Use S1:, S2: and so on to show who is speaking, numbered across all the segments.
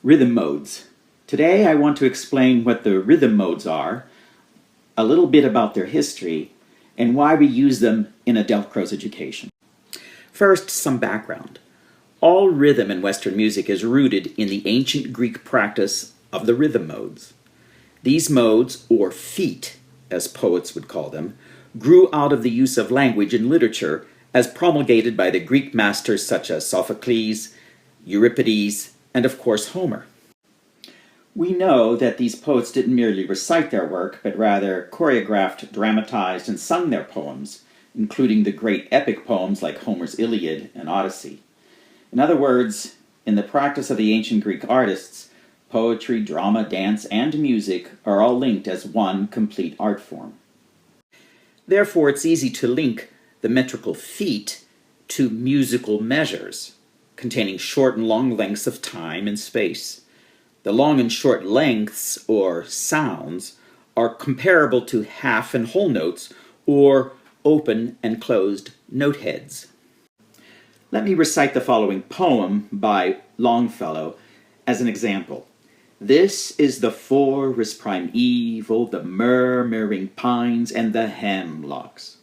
S1: Rhythm modes. Today I want to explain what the rhythm modes are, a little bit about their history, and why we use them in a Delcros education. First, some background. All rhythm in Western music is rooted in the ancient Greek practice of the rhythm modes. These modes, or feet, as poets would call them, grew out of the use of language in literature as promulgated by the Greek masters such as Sophocles, Euripides, and of course Homer. We know that these poets didn't merely recite their work, but rather choreographed, dramatized, and sung their poems, including the great epic poems like Homer's Iliad and Odyssey. In other words, in the practice of the ancient Greek artists, poetry, drama, dance, and music are all linked as one complete art form. Therefore, it's easy to link the metrical feet to musical measures, containing short and long lengths of time and space. The long and short lengths, or sounds, are comparable to half and whole notes, or open and closed note heads. Let me recite the following poem by Longfellow as an example. This is the forest primeval, the murmuring pines and the hemlocks.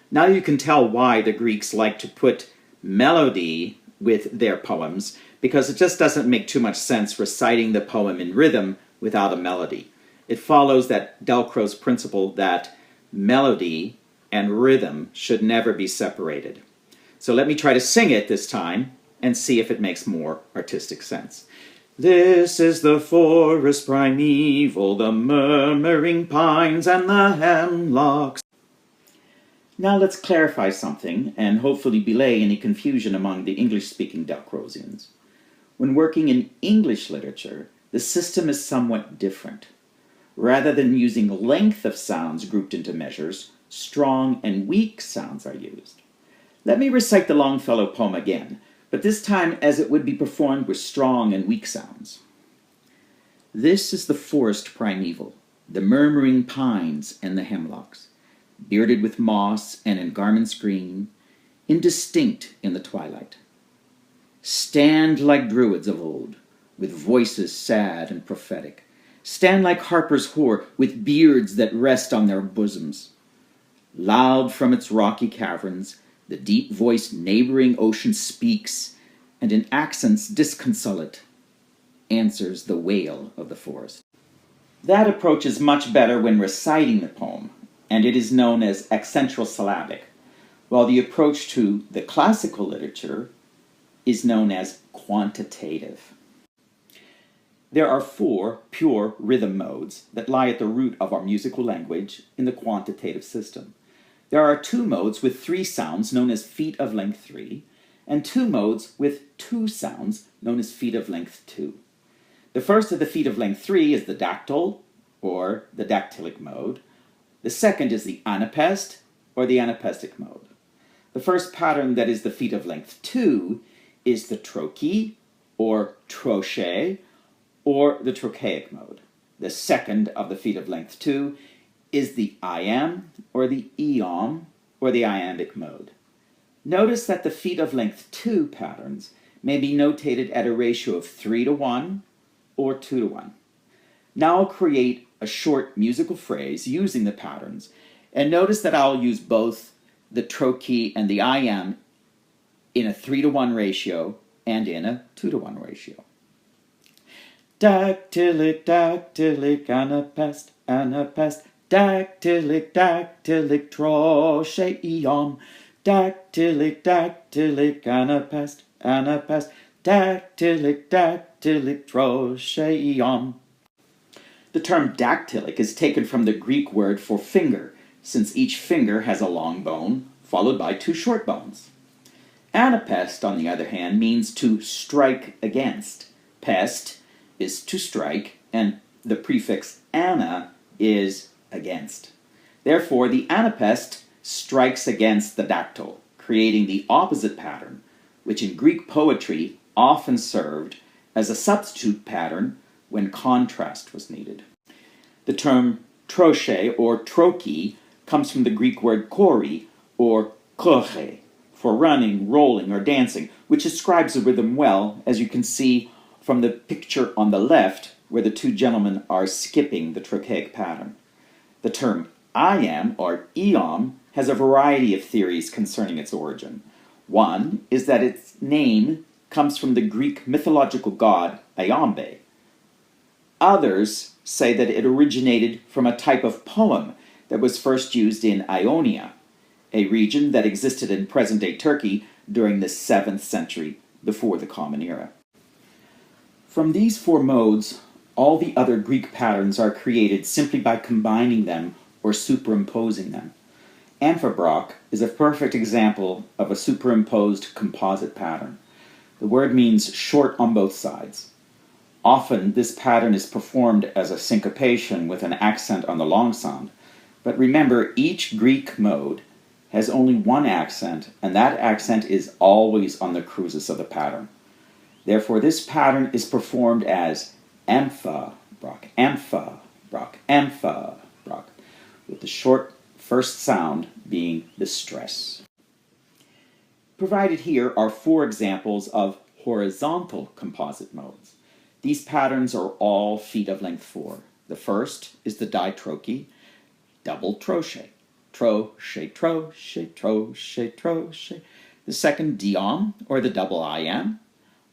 S1: Now you can tell why the Greeks like to put melody with their poems, because it just doesn't make too much sense reciting the poem in rhythm without a melody. It follows that Delcros principle that melody and rhythm should never be separated. So let me try to sing it this time and see if it makes more artistic sense. This is the forest primeval, the murmuring pines and the hemlocks. Now let's clarify something and hopefully belay any confusion among the English-speaking Delcrosians. When working in English literature, the system is somewhat different. Rather than using length of sounds grouped into measures, strong and weak sounds are used. Let me recite the Longfellow poem again, but this time as it would be performed with strong and weak sounds. This is the forest primeval, the murmuring pines and the hemlocks, bearded with moss and in garments green, indistinct in the twilight. Stand like druids of old, with voices sad and prophetic. Stand like harpers hoar, with beards that rest on their bosoms. Loud from its rocky caverns, the deep-voiced neighboring ocean speaks, and in accents disconsolate answers the wail of the forest. That approach is much better when reciting the poem, and it is known as accentral syllabic, while the approach to the classical literature is known as quantitative. There are 4 pure rhythm modes that lie at the root of our musical language in the quantitative system. There are 2 modes with 3 sounds known as feet of length 3, and 2 modes with 2 sounds known as feet of length 2. The first of the feet of length 3 is the dactyl, or the dactylic mode. The second is the anapest, or the anapestic mode. The first pattern that is the feet of length 2 is the trochee, or trochee, or the trochaic mode. The second of the feet of length 2 is the iamb, or the iamb, or the iambic mode. Notice that the feet of length 2 patterns may be notated at a ratio of 3:1 or 2:1. Now I'll create a short musical phrase using the patterns, and notice that I'll use both the trochee and the iamb in a 3:1 ratio and in a 2:1 ratio. Dactylic, dactylic, anapest, anapest, dactylic, dactylic, trocheion, dactylic, dactylic, anapest, anapest, dactylic, dactylic, trocheion. The term dactylic is taken from the Greek word for finger, since each finger has a long bone, followed by 2 short bones. Anapest, on the other hand, means to strike against. Pest is to strike, and the prefix ana is against. Therefore, the anapest strikes against the dactyl, creating the opposite pattern, which in Greek poetry often served as a substitute pattern when contrast was needed. The term trochee or trochee comes from the Greek word chori or choche, for running, rolling, or dancing, which describes the rhythm well, as you can see from the picture on the left where the two gentlemen are skipping the trochaic pattern. The term iamb or iamb has a variety of theories concerning its origin. One is that its name comes from the Greek mythological god Iambe. Others say that it originated from a type of poem that was first used in Ionia, a region that existed in present-day Turkey during the 7th century before the Common Era. From these four modes, all the other Greek patterns are created simply by combining them or superimposing them. Amphibroch is a perfect example of a superimposed composite pattern. The word means short on both sides. Often this pattern is performed as a syncopation with an accent on the long sound, but remember each Greek mode has only one accent, and that accent is always on the crucis of the pattern. Therefore, this pattern is performed as amphibroch, amphibroch, amphibroch, with the short first sound being the stress. Provided here are four examples of horizontal composite modes. These patterns are all feet of length 4. The first is the ditrochee, double crochet. Crochet, crochet, crochet, crochet. The second diamb, or the double iamb.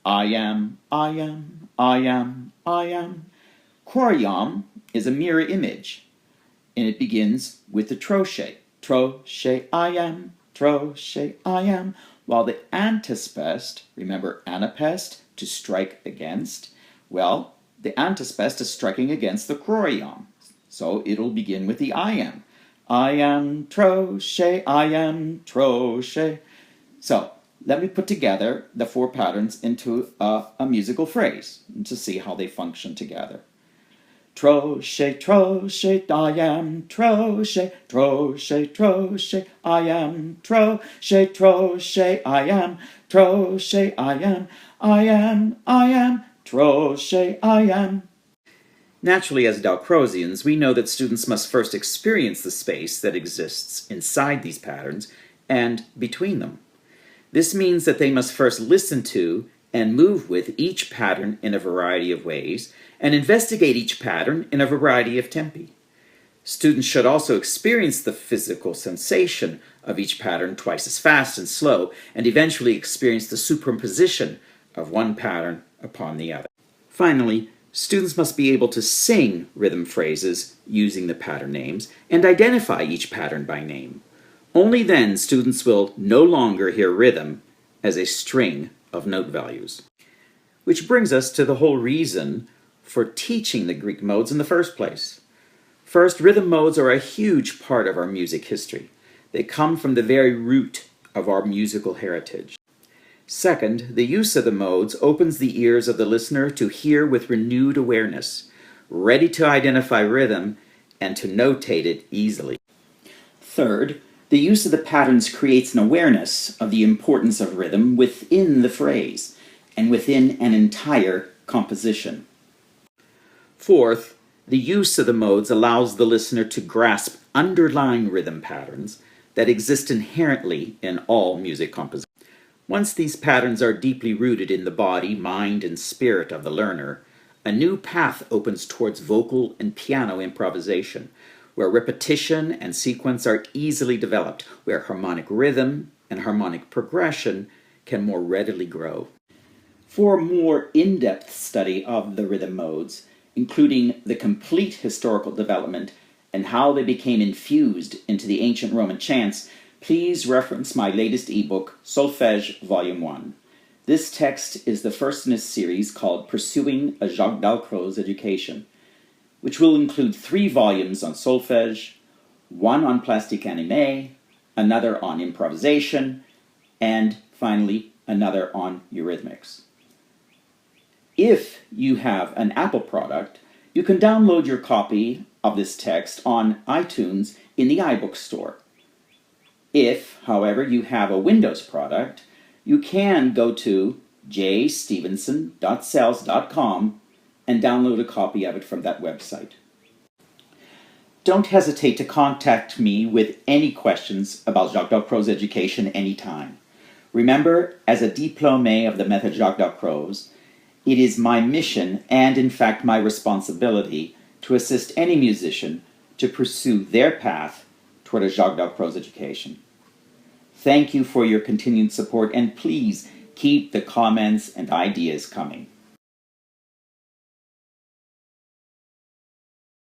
S1: Iamb, iamb, iamb, iamb. Quadriamb is a mirror image, and it begins with the crochet. Crochet, iamb, crochet, iamb. While the antispest, remember anapest, to strike against, well, the antispest is striking against the quadriamb, so it'll begin with the iamb. Iamb, crochet, iamb, crochet. So, let me put together the four patterns into a musical phrase to see how they function together. Crochet, crochet, iamb, crochet, crochet, crochet, iamb, crochet, crochet, iamb, crochet, iamb, iamb, iamb, crochet, iamb. Naturally, as Dalcrozians, we know that students must first experience the space that exists inside these patterns and between them. This means that they must first listen to and move with each pattern in a variety of ways, and investigate each pattern in a variety of tempi. Students should also experience the physical sensation of each pattern twice as fast and slow, and eventually experience the superimposition of one pattern upon the other. Finally, students must be able to sing rhythm phrases using the pattern names and identify each pattern by name. Only then students will no longer hear rhythm as a string of note values. Which brings us to the whole reason for teaching the Greek modes in the first place. First, rhythm modes are a huge part of our music history. They come from the very root of our musical heritage. Second, the use of the modes opens the ears of the listener to hear with renewed awareness, ready to identify rhythm and to notate it easily. Third, the use of the patterns creates an awareness of the importance of rhythm within the phrase and within an entire composition. Fourth, the use of the modes allows the listener to grasp underlying rhythm patterns that exist inherently in all music compositions. Once these patterns are deeply rooted in the body, mind, and spirit of the learner, a new path opens towards vocal and piano improvisation, where repetition and sequence are easily developed, where harmonic rhythm and harmonic progression can more readily grow. For a more in-depth study of the rhythm modes, including the complete historical development and how they became infused into the ancient Roman chants, please reference my latest ebook, Solfège Volume 1. This text is the first in a series called Pursuing a Jacques Dalcroze Education, which will include 3 volumes on solfège, 1 on plastique animé, another on improvisation, and finally another on eurythmics. If you have an Apple product, you can download your copy of this text on iTunes in the iBook store. If, however, you have a Windows product, you can go to jstevenson.cells.com and download a copy of it from that website. Don't hesitate to contact me with any questions about Jacques Dalcroze education anytime. Remember, as a diplômé of the method Jacques Dalcroze, It is my mission, and in fact my responsibility, to assist any musician to pursue their path toward a Jacques Dalcroze education. Thank you for your continued support, and please keep the comments and ideas coming.